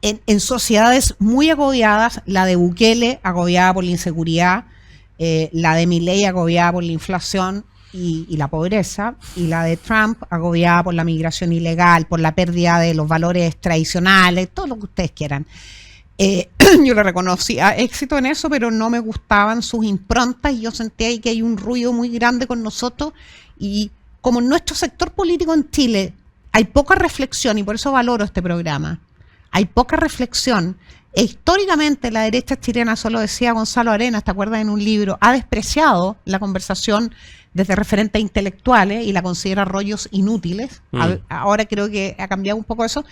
en sociedades muy agobiadas, la de Bukele agobiada por la inseguridad, la de Milei agobiada por la inflación y la pobreza, y la de Trump agobiada por la migración ilegal, por la pérdida de los valores tradicionales, todo lo que ustedes quieran. Yo le reconocía éxito en eso, pero no me gustaban sus improntas y yo sentía ahí que hay un ruido muy grande con nosotros, y como en nuestro sector político en Chile hay poca reflexión, y por eso valoro este programa, hay poca reflexión. E históricamente la derecha chilena, solo decía Gonzalo Arenas, ¿te acuerdas? En un libro, ha despreciado la conversación desde referentes intelectuales y la considera rollos inútiles. Ahora creo que ha cambiado un poco eso.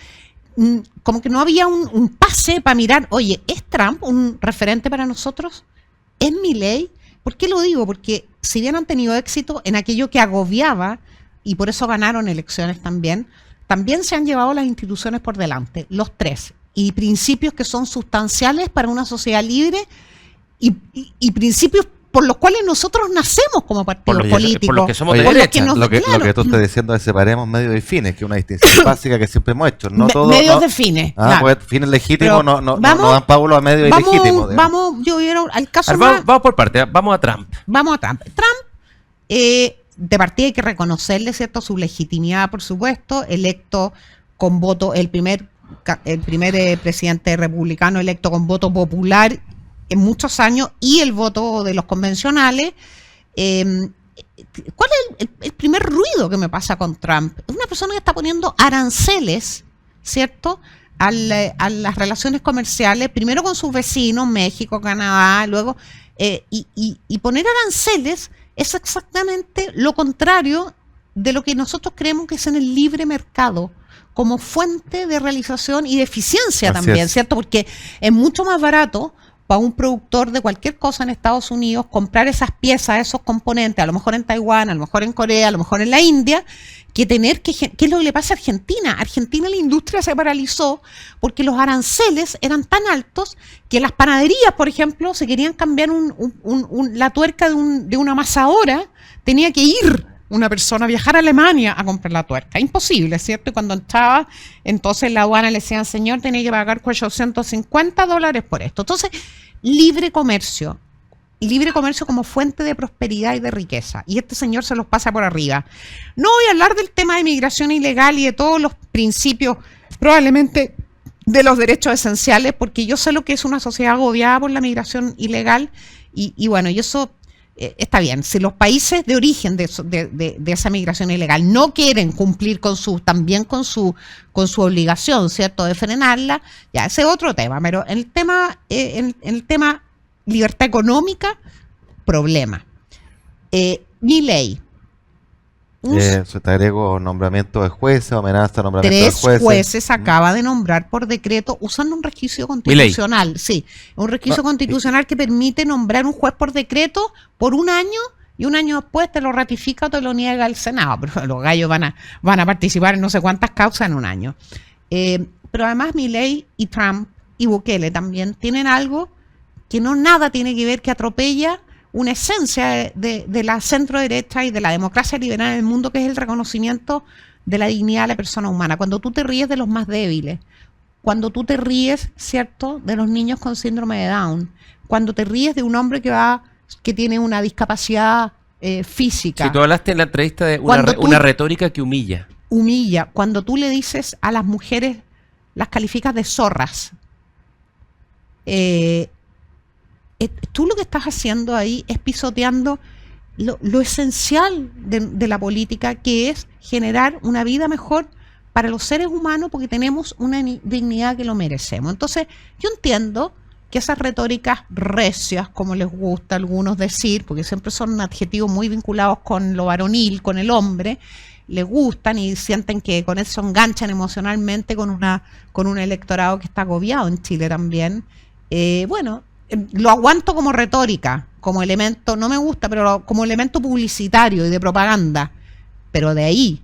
Como que no había un pase para mirar, oye, ¿es Trump un referente para nosotros? ¿Es Milei? ¿Por qué lo digo? Porque si bien han tenido éxito en aquello que agobiaba, y por eso ganaron elecciones también se han llevado las instituciones por delante, los tres, y principios que son sustanciales para una sociedad libre, y principios por los cuales nosotros nacemos como partidos políticos. Por los que somos Oye, de derecha. Lo que tú estás diciendo es separemos medios y fines, que es una distinción básica que siempre hemos hecho. No todo, medios de fines. Claro. Pues fines legítimos no dan pábulo a medios ilegítimos. Yo vieron al caso vamos por parte, vamos a Trump. Trump, de partida hay que reconocerle, ¿cierto?, su legitimidad, por supuesto, electo con voto, el primer presidente republicano electo con voto popular en muchos años, y el voto de los convencionales. ¿Cuál es el primer ruido que me pasa con Trump? Es una persona que está poniendo aranceles, ¿cierto?, a las relaciones comerciales, primero con sus vecinos, México, Canadá, luego, y poner aranceles es exactamente lo contrario de lo que nosotros creemos que es en el libre mercado, como fuente de realización y de eficiencia Así también, es. ¿cierto? Porque es mucho más barato para un productor de cualquier cosa en Estados Unidos comprar esas piezas, esos componentes, a lo mejor en Taiwán, a lo mejor en Corea, a lo mejor en la India, que tener que, ¿qué es lo que le pasa a Argentina? Argentina, la industria se paralizó porque los aranceles eran tan altos que las panaderías, por ejemplo, se querían cambiar la tuerca de una amasadora, tenía que ir una persona, viajar a Alemania a comprar la tuerca. Imposible, ¿cierto? Y cuando entraba, entonces la aduana le decían, señor, tenía que pagar $850 por esto. Entonces, libre comercio como fuente de prosperidad y de riqueza. Y este señor se los pasa por arriba. No voy a hablar del tema de migración ilegal y de todos los principios, probablemente de los derechos esenciales, porque yo sé lo que es una sociedad agobiada por la migración ilegal y bueno, y eso está bien. Si los países de origen de esa migración ilegal no quieren cumplir con su obligación, ¿cierto?, de frenarla, ya ese es otro tema. Pero en el tema libertad económica, problema. Milei. Se te agrego nombramiento de jueces, amenaza, nombramiento de 3 jueces. jueces acaba de nombrar por decreto usando un resquicio constitucional. Sí, un resquicio constitucional que permite nombrar un juez por decreto por un año y un año después te lo ratifica o te lo niega el Senado. Pero los gallos van a participar en no sé cuántas causas en un año. Pero además Milei y Trump y Bukele también tienen algo que no nada tiene que ver, que atropella una esencia de la centro derecha y de la democracia liberal en el mundo, que es el reconocimiento de la dignidad de la persona humana. Cuando tú te ríes de los más débiles, cuando tú te ríes, ¿cierto?, de los niños con síndrome de Down, cuando te ríes de un hombre que tiene una discapacidad física. Si tú hablaste en la entrevista de una retórica que humilla. Humilla. Cuando tú le dices a las mujeres, las calificas de zorras. Tú lo que estás haciendo ahí es pisoteando lo esencial de la política, que es generar una vida mejor para los seres humanos, porque tenemos una dignidad que lo merecemos. Entonces, yo entiendo que esas retóricas recias, como les gusta a algunos decir, porque siempre son adjetivos muy vinculados con lo varonil, con el hombre, les gustan y sienten que con eso enganchan emocionalmente con un electorado que está agobiado en Chile también. Lo aguanto como retórica, como elemento, no me gusta, pero como elemento publicitario y de propaganda. Pero de ahí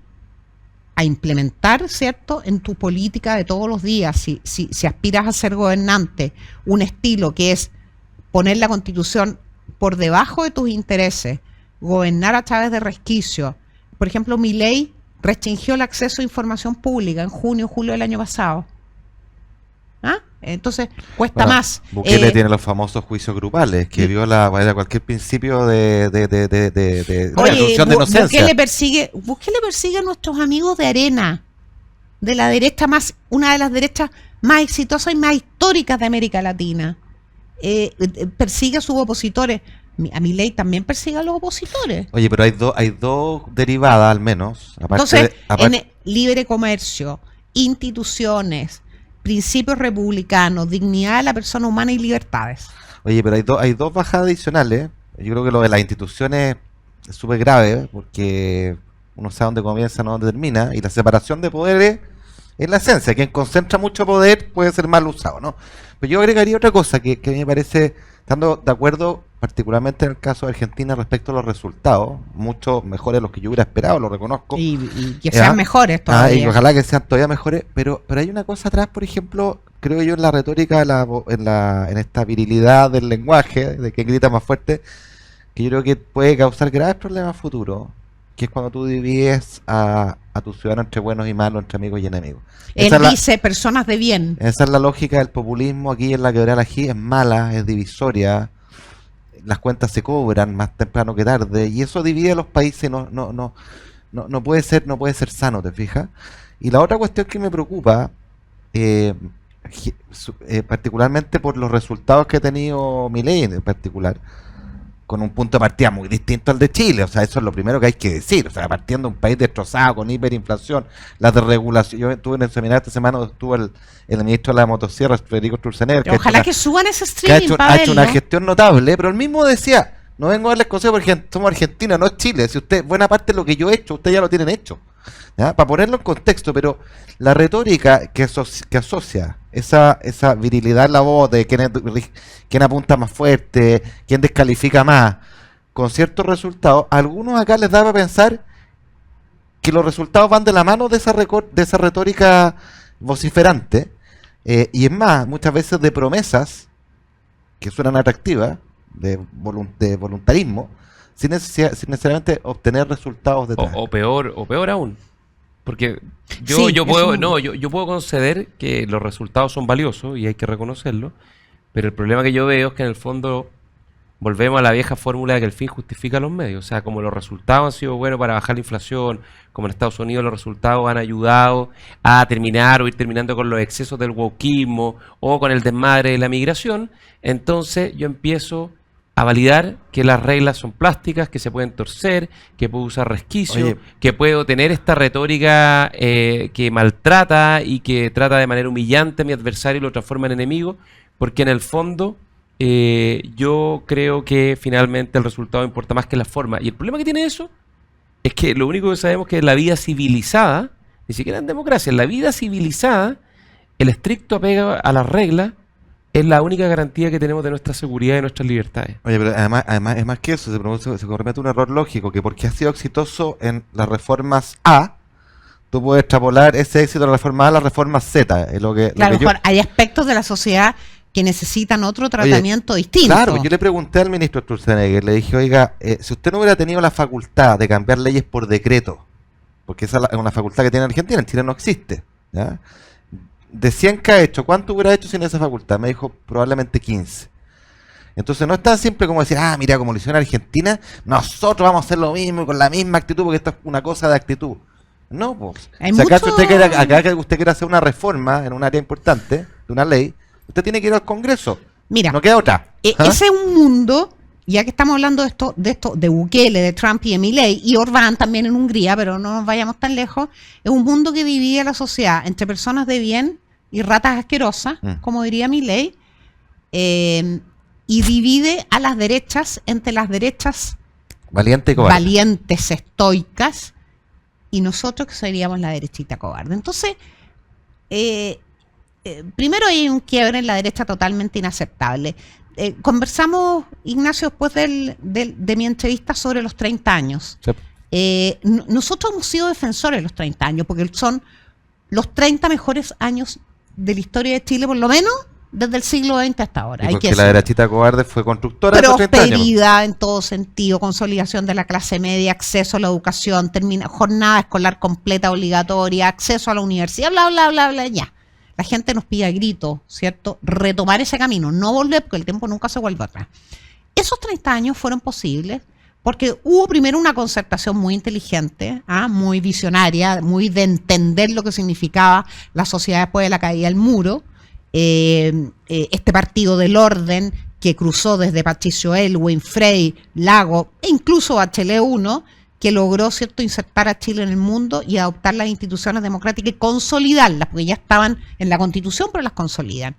a implementar, ¿cierto?, en tu política de todos los días, si aspiras a ser gobernante, un estilo que es poner la Constitución por debajo de tus intereses, gobernar a través de resquicios. Por ejemplo, Milei restringió el acceso a información pública en junio, julio del año pasado. ¿Ah? Entonces cuesta más. Bukele tiene los famosos juicios grupales que viola cualquier principio de presunción de inocencia. Bukele persigue a nuestros amigos de Arena, de la derecha una de las derechas más exitosas y más históricas de América Latina. Persigue a sus opositores. A Milei también persigue a los opositores. Oye, pero hay dos derivadas al menos. Entonces, en el libre comercio, instituciones, principios republicanos, dignidad de la persona humana y libertades. Oye, pero hay dos bajadas adicionales. Yo creo que lo de las instituciones es súper grave, porque uno sabe dónde comienza, no dónde termina, y la separación de poderes es la esencia. Quien concentra mucho poder puede ser mal usado, ¿no? Pero yo agregaría otra cosa que a mí me parece, estando de acuerdo particularmente en el caso de Argentina respecto a los resultados, mucho mejores de los que yo hubiera esperado, lo reconozco. Y que sean mejores todavía. Y ojalá que sean todavía mejores, pero hay una cosa atrás, por ejemplo, creo yo, en la retórica, en esta virilidad del lenguaje, de que grita más fuerte, que yo creo que puede causar graves problemas futuros, que es cuando tú divides a tus ciudadanos entre buenos y malos, entre amigos y enemigos. Él dice personas de bien. Esa es la lógica del populismo aquí en la Quebrada del Ají, es mala, es divisoria, las cuentas se cobran más temprano que tarde, y eso divide a los países, no puede ser sano, ¿te fijas? Y la otra cuestión que me preocupa, particularmente por los resultados que ha tenido Milei en particular, con un punto de partida muy distinto al de Chile. O sea, eso es lo primero que hay que decir. O sea, partiendo de un país destrozado, con hiperinflación, la desregulación. Yo estuve en el seminario esta semana donde estuvo el ministro de la motosierra, Federico Sturzenegger, Ojalá que suban ese que streaming para ha hecho una verlo. gestión notable, pero él mismo decía, no vengo a darles consejos porque somos Argentina, no es Chile. Si usted, buena parte de lo que yo he hecho, ustedes ya lo tienen hecho. ¿Ya? Para ponerlo en contexto, pero la retórica que asocia esa virilidad en la voz de quién apunta más fuerte, quién descalifica más, con ciertos resultados, a algunos acá les daba a pensar que los resultados van de la mano de esa retórica vociferante, y es más, muchas veces de promesas que suenan atractivas, de voluntarismo, sin necesariamente obtener resultados detrás. O peor aún. Porque Sí, yo eso- puedo, yo puedo conceder que los resultados son valiosos y hay que reconocerlo, pero el problema que yo veo es que en el fondo volvemos a la vieja fórmula de que el fin justifica los medios. O sea, como los resultados han sido buenos para bajar la inflación, como en Estados Unidos los resultados han ayudado a terminar o ir terminando con los excesos del wokismo o con el desmadre de la migración, entonces yo empiezo a validar que las reglas son plásticas, que se pueden torcer, que puedo usar resquicio, Oye. que puedo tener esta retórica que maltrata y que trata de manera humillante a mi adversario y lo transforma en enemigo, porque en el fondo yo creo que finalmente el resultado importa más que la forma. Y el problema que tiene eso es que lo único que sabemos es que en la vida civilizada, ni siquiera en democracia, en la vida civilizada, el estricto apego a las reglas es la única garantía que tenemos de nuestra seguridad y de nuestras libertades. Oye, pero además es más que eso, se comete un error lógico, que porque ha sido exitoso en las reformas A, tú puedes extrapolar ese éxito de la reforma A a la reforma Z. Es lo que, Claro, lo que mejor hay aspectos de la sociedad que necesitan otro tratamiento distinto. Claro, yo le pregunté al ministro Sturzenegger, le dije, oiga, si usted no hubiera tenido la facultad de cambiar leyes por decreto, porque esa es una facultad que tiene Argentina, en Chile no existe, ¿ya? De 100 que ha hecho, ¿cuánto hubiera hecho sin esa facultad? Me dijo, probablemente 15. Entonces no es tan simple como decir, mira, como lo hicieron en Argentina, nosotros vamos a hacer lo mismo y con la misma actitud, porque esto es una cosa de actitud. No, pues. Hay Si acaso mucho- acá que usted quiere hacer una reforma en un área importante, de una ley, usted tiene que ir al Congreso. Mira, No queda otra. ¿Ah? ese es un mundo, ya que estamos hablando de Bukele, de Trump y de Milei, y Orbán también en Hungría, pero no nos vayamos tan lejos, es un mundo que divide a la sociedad entre personas de bien y ratas asquerosas, como diría Milei, y divide a las derechas entre las derechas Valiente y cobarde. valientes, estoicas, y nosotros que seríamos la derechita cobarde. Entonces, primero hay un quiebre en la derecha totalmente inaceptable. Conversamos, Ignacio, después de mi entrevista sobre los 30 años. Sí. Nosotros hemos sido defensores de los 30 años, porque son los 30 mejores años de la historia de Chile, por lo menos desde el siglo XX hasta ahora. Y Hay porque que la decirlo. derechita cobarde fue constructora de esos 30 años. Prosperidad en todo sentido, consolidación de la clase media, acceso a la educación, jornada escolar completa obligatoria, acceso a la universidad, bla, bla, bla, bla, ya. La gente nos pide a gritos, ¿cierto? Retomar ese camino, no volver, porque el tiempo nunca se vuelve atrás. Esos 30 años fueron posibles porque hubo primero una concertación muy inteligente, muy visionaria, muy de entender lo que significaba la sociedad después de la caída del muro. Este partido del orden que cruzó desde Patricio Elwin, Frei, Lago e incluso Bachelet I, que logró, ¿cierto?, insertar a Chile en el mundo y adoptar las instituciones democráticas y consolidarlas, porque ya estaban en la Constitución, pero las consolidan.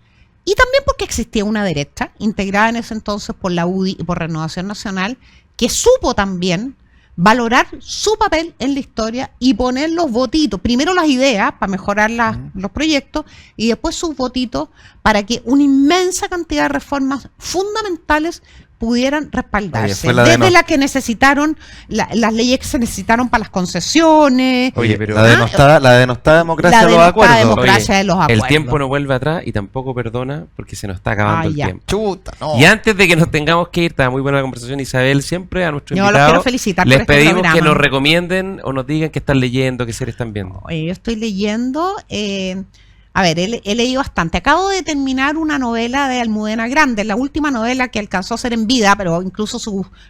Y también porque existía una derecha, integrada en ese entonces por la UDI y por Renovación Nacional, que supo también valorar su papel en la historia y poner los votitos, primero las ideas para mejorar los proyectos y después sus votitos para que una inmensa cantidad de reformas fundamentales pudieran respaldarse. Oye, fue la desde las que necesitaron, las leyes que se necesitaron para las concesiones, Oye, pero La denostada democracia la de los denostada acuerdos. democracia de los el acuerdos. tiempo no vuelve atrás y tampoco perdona porque se nos está acabando el Ya. tiempo. Chuta, no. Y antes de que nos tengamos que ir, está muy buena la conversación, Isabel, siempre a nuestros Yo los invitados quiero felicitar por les este pedimos programa. que nos recomienden o nos digan qué están leyendo, qué series están viendo. Yo estoy leyendo, a ver, he leído bastante. Acabo de terminar una novela de Almudena Grandes, la última novela que alcanzó a ser en vida, pero incluso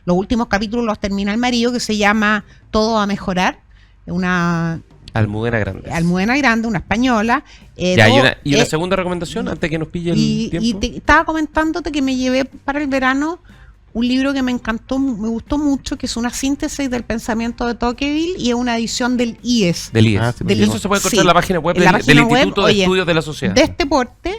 los últimos capítulos los termina el marido, que se llama Todo va a mejorar. Una Almudena Grande. Almudena Grande, una española. Ya, y una segunda recomendación antes que nos pille el y tiempo. estaba comentándote que me llevé para el verano un libro que me encantó, me gustó mucho, que es una síntesis del pensamiento de Tocqueville y es una edición del IES. Del IES. Ah, sí, Del Y eso IES. se puede encontrar Sí. en la página web En la del página web, Instituto de oye, Estudios de la Sociedad. de este porte,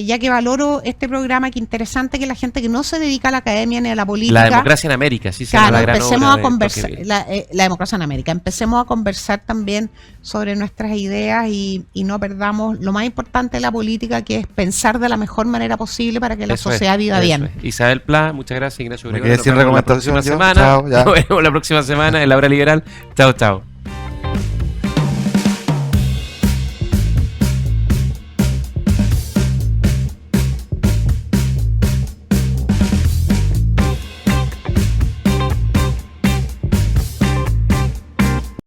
ya que valoro este programa, que interesante que la gente que no se dedica a la academia ni a la política. La democracia en América, sí, se llama Claro, la gran empecemos obra a de conversar, Tocqueville. la democracia en América, empecemos a conversar también sobre nuestras ideas y no perdamos lo más importante de la política, que es pensar de la mejor manera posible para que la Eso es, sociedad viva eso bien. es. Isabel Pla, muchas gracias, Ignacio Me Briones. quedé sin Nos vemos la recomendación próxima yo. semana. Chao, ya. Nos vemos la próxima semana en la hora liberal. Chao, chao.